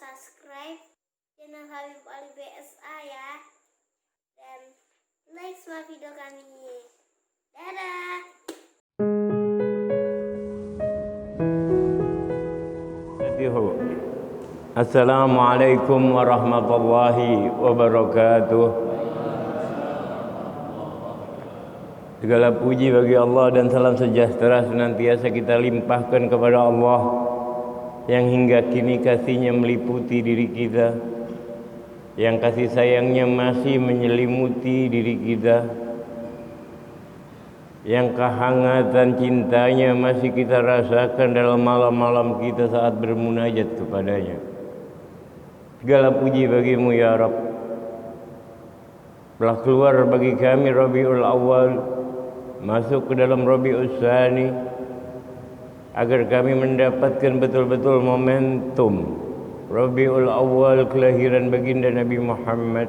subscribe channel Habib Ali BSA ya, dan like semua video kami. Dadah. Assalamualaikum warahmatullahi wabarakatuh. Segala puji bagi Allah dan salam sejahtera senantiasa kita limpahkan kepada Allah yang hingga kini kasih-Nya meliputi diri kita, yang kasih sayangnya masih menyelimuti diri kita, yang kehangatan cintanya masih kita rasakan dalam malam-malam kita saat bermunajat kepadanya. Segala puji bagimu ya Rabb. Telah keluar bagi kami Rabiul Awal, masuk ke dalam Rabiul Tsani, agar kami mendapatkan betul-betul momentum Rabiul Awal, kelahiran baginda Nabi Muhammad.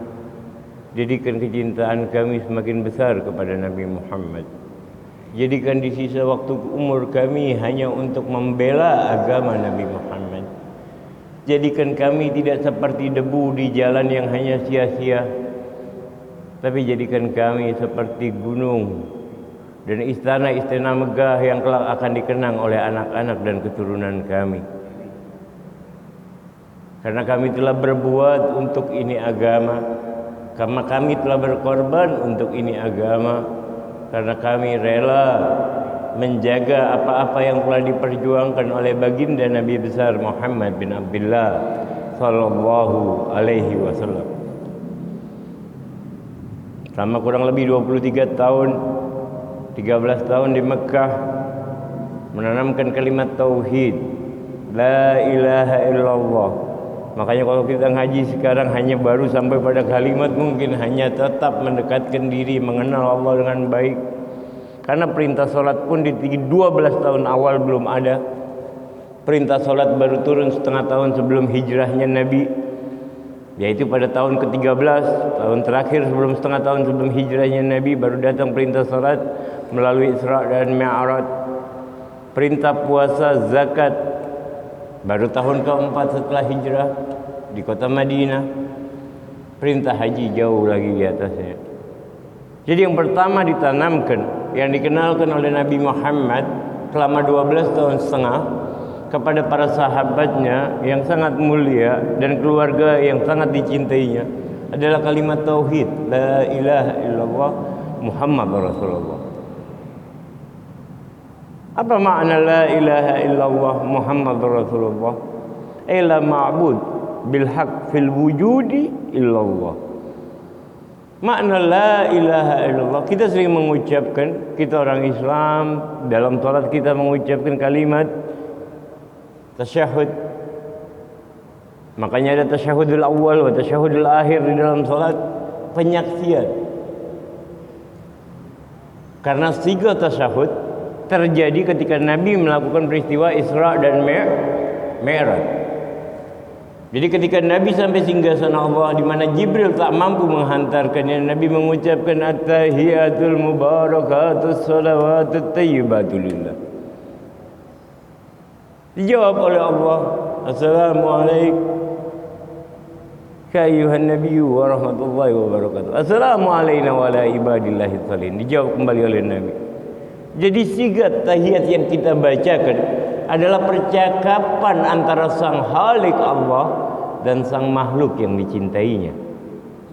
Jadikan kecintaan kami semakin besar kepada Nabi Muhammad. Jadikan di sisa waktu umur kami hanya untuk membela agama Nabi Muhammad. Jadikan kami tidak seperti debu di jalan yang hanya sia-sia, tapi jadikan kami seperti gunung dan istana-istana megah yang kelak akan dikenang oleh anak-anak dan keturunan kami. Karena kami telah berbuat untuk ini agama, karena kami telah berkorban untuk ini agama, karena kami rela menjaga apa-apa yang telah diperjuangkan oleh baginda Nabi besar Muhammad bin Abdullah sallallahu alaihi wasallam. Selama kurang lebih 23 tahun, 13 tahun di Mekah, menanamkan kalimat tauhid, la ilaha illallah. Makanya kalau kita ngaji sekarang hanya baru sampai pada kalimat, mungkin hanya tetap mendekatkan diri mengenal Allah dengan baik. Karena perintah sholat pun di 12 tahun awal belum ada. Perintah sholat baru turun setengah tahun sebelum hijrahnya Nabi, yaitu pada tahun ke-13, tahun terakhir sebelum setengah tahun sebelum hijrahnya Nabi, baru datang perintah sholat melalui Isra dan Mi'raj. Perintah puasa, zakat baru tahun ke-4 setelah hijrah di kota Madinah. Perintah haji jauh lagi di atasnya. Jadi yang pertama ditanamkan, yang dikenalkan oleh Nabi Muhammad selama 12 tahun setengah kepada para sahabatnya yang sangat mulia dan keluarga yang sangat dicintainya adalah kalimat tauhid, la ilaha illallah Muhammad Rasulullah. Apa makna la ilaha illallah Muhammad Rasulullah? La ma'bud bil haq fil wujudi illallah. Makna la ilaha illallah, kita sering mengucapkan, kita orang Islam dalam salat kita mengucapkan kalimat tasyahud. Makanya ada tasyahudul awal wa tasyahudul akhir di dalam salat, penyaksian. Karena tiga tasyahud terjadi ketika Nabi melakukan peristiwa Isra dan Mi'raj. Jadi ketika Nabi sampai singgasana Allah di mana Jibril tak mampu menghantarkannya, Nabi mengucapkan at-tahiyatul mubarakatus salawatut thayyibatu lillah. Dijawab oleh Allah, assalamualaikum ayyuhan nabiyyu wa rahmatullahi wa barakatuh. Assalamu alayna wa ala ibadillahi shalihin. Dijawab kembali oleh Nabi. Jadi sigat tahiyat yang kita bacakan adalah percakapan antara sang Khalik Allah dan sang makhluk yang dicintainya,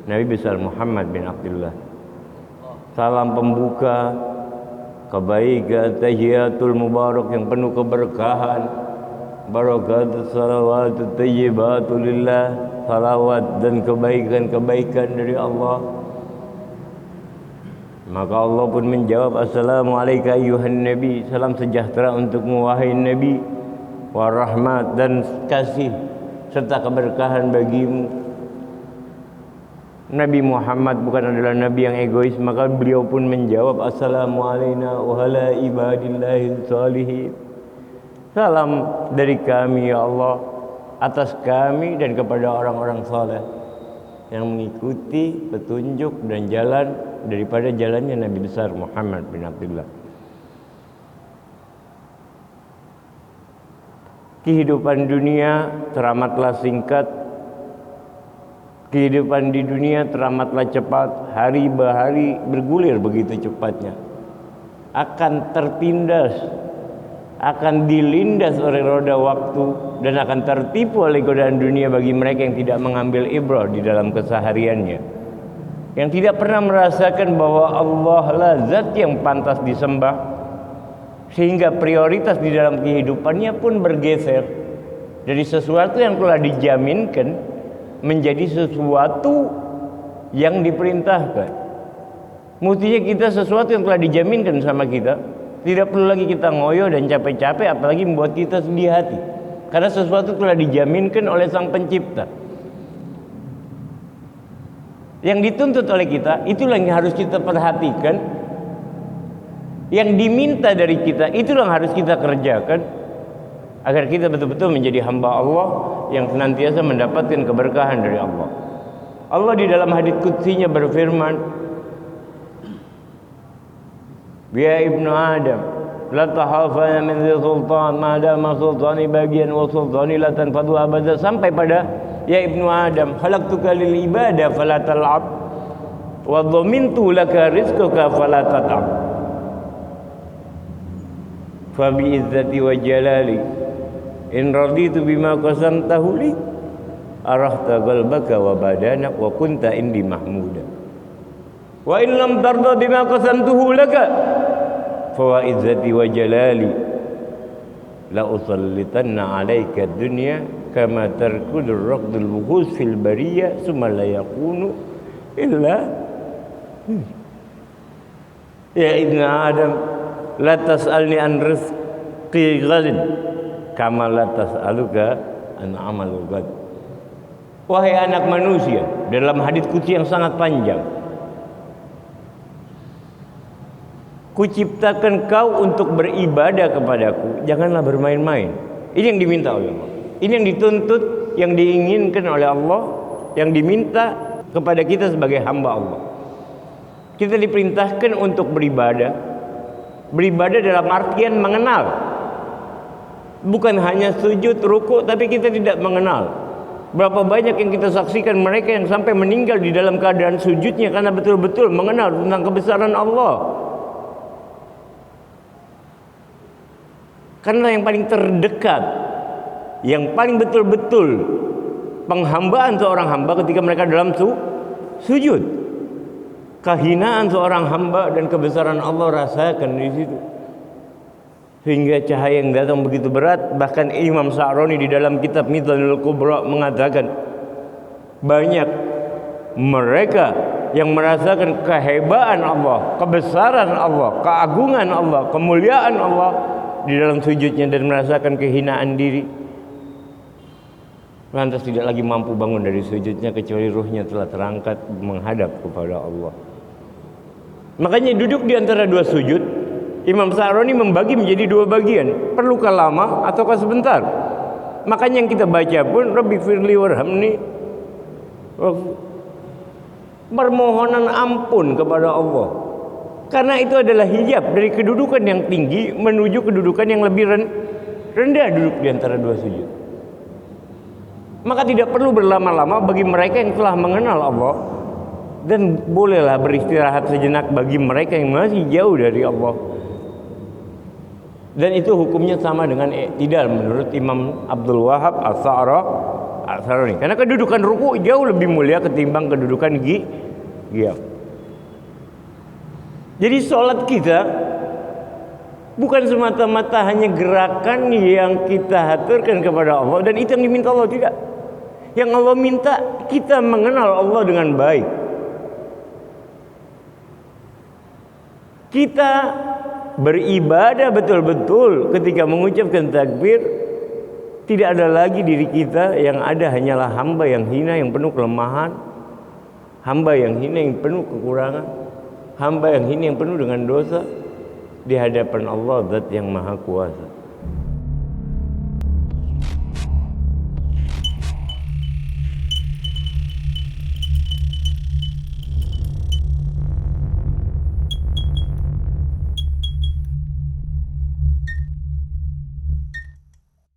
Nabi besar Muhammad bin Abdullah. Salam pembuka, kebaikan, tahiyatul mubarak yang penuh keberkahan, barakatus salawatut thayyibatu lillah, salawat dan kebaikan-kebaikan dari Allah. Maka Allah pun menjawab, assalamualaikum ayyuhan nabi, salam sejahtera untukmu wahai Nabi, warahmat dan kasih serta keberkahan bagimu. Nabi Muhammad bukan adalah nabi yang egois, maka beliau pun menjawab, assalamualaikum wa ala ibadillahi shalihin. Salam dari kami ya Allah atas kami dan kepada orang-orang saleh yang mengikuti petunjuk dan jalan daripada jalannya Nabi besar Muhammad bin Abdullah. kehidupan dunia teramatlah singkat, kehidupan di dunia teramatlah cepat, hari berhari bergulir begitu cepatnya, akan tertindas, akan dilindas oleh roda waktu, dan akan tertipu oleh godaan dunia bagi mereka yang tidak mengambil ibrah di dalam kesehariannya, yang tidak pernah merasakan bahwa Allah lah zat yang pantas disembah, sehingga prioritas di dalam kehidupannya pun bergeser dari sesuatu yang telah dijaminkan menjadi sesuatu yang diperintahkan. Mestinya kita sesuatu yang telah dijaminkan sama kita, tidak perlu lagi kita ngoyo dan capek-capek, apalagi membuat kita sedih hati, karena sesuatu telah dijaminkan oleh Sang Pencipta. Yang dituntut oleh kita, itulah yang harus kita perhatikan. Yang diminta dari kita, itulah yang harus kita kerjakan, agar kita betul-betul menjadi hamba Allah yang senantiasa mendapatkan keberkahan dari Allah. Allah di dalam hadits qudsinya berfirman, ya ibnu Adam, la tahafana min dhi sultan ma dama sultani bagian wa sultani la tanfadu abada, sampai pada ya ibnu Adam, khalaqtuka lil ibadah fala tal'ab wa dhamintu laka rizqaka fala tat'ab. Fa bi izzati wa jalali in raditu bima qasamtahu li arahta qalbaka wa badanak wa kunta indi mahmuda wa in lam tarda bima qasamtuhu laka fa wa izzati wa jalali la usallitanna alayka ad-dunya kama tarkudur raqdul wuhus fil bariyah summa la yakunu illa ya ibnu Adam la tas'alni an rizqi ghadin kama la tas'aluka an amalul ghad. Wahai anak manusia, dalam hadits qudsi yang sangat panjang, kuciptakan kau untuk beribadah kepadaku, janganlah bermain-main. Ini yang diminta oleh Allah, ini yang dituntut, yang diinginkan oleh Allah, yang diminta kepada kita sebagai hamba Allah. Kita diperintahkan untuk beribadah. Beribadah dalam artian mengenal, bukan hanya sujud, ruku, tapi kita tidak mengenal. Berapa banyak yang kita saksikan mereka yang sampai meninggal di dalam keadaan sujudnya karena betul-betul mengenal tentang kebesaran Allah. Karena yang paling terdekat, yang paling betul-betul penghambaan seorang hamba ketika mereka dalam sujud. Kehinaan seorang hamba dan kebesaran Allah rasakan di situ. Sehingga cahaya yang datang begitu berat. Bahkan Imam Sa'roni di dalam kitab Mizanul Kubra mengatakan, banyak mereka yang merasakan kehebaan Allah, kebesaran Allah, keagungan Allah, kemuliaan Allah di dalam sujudnya, dan merasakan kehinaan diri, lantas tidak lagi mampu bangun dari sujudnya kecuali ruhnya telah terangkat menghadap kepada Allah. Makanya duduk di antara dua sujud, Imam Sa'roni membagi menjadi dua bagian. Perlukah lama ataukah sebentar? Makanya yang kita baca pun Rabbi firli warhamni, permohonan ampun kepada Allah. Karena itu adalah hijab dari kedudukan yang tinggi menuju kedudukan yang lebih rendah, duduk di antara dua sujud. Maka tidak perlu berlama-lama bagi mereka yang telah mengenal Allah, dan bolehlah beristirahat sejenak bagi mereka yang masih jauh dari Allah. Dan itu hukumnya sama dengan i'tidal menurut Imam Abdul Wahab As-Sa'roni. Karena kedudukan ruku jauh lebih mulia ketimbang kedudukan qiyam. Jadi sholat kita bukan semata-mata hanya gerakan yang kita haturkan kepada Allah, dan itu yang diminta Allah, tidak. Yang Allah minta kita mengenal Allah dengan baik. Kita beribadah betul-betul ketika mengucapkan takbir. Tidak ada lagi diri kita, yang ada hanyalah hamba yang hina, yang penuh kelemahan, hamba yang hina, yang penuh kekurangan, hamba yang hina, yang penuh dengan dosa di hadapan Allah Zat yang Maha Kuasa.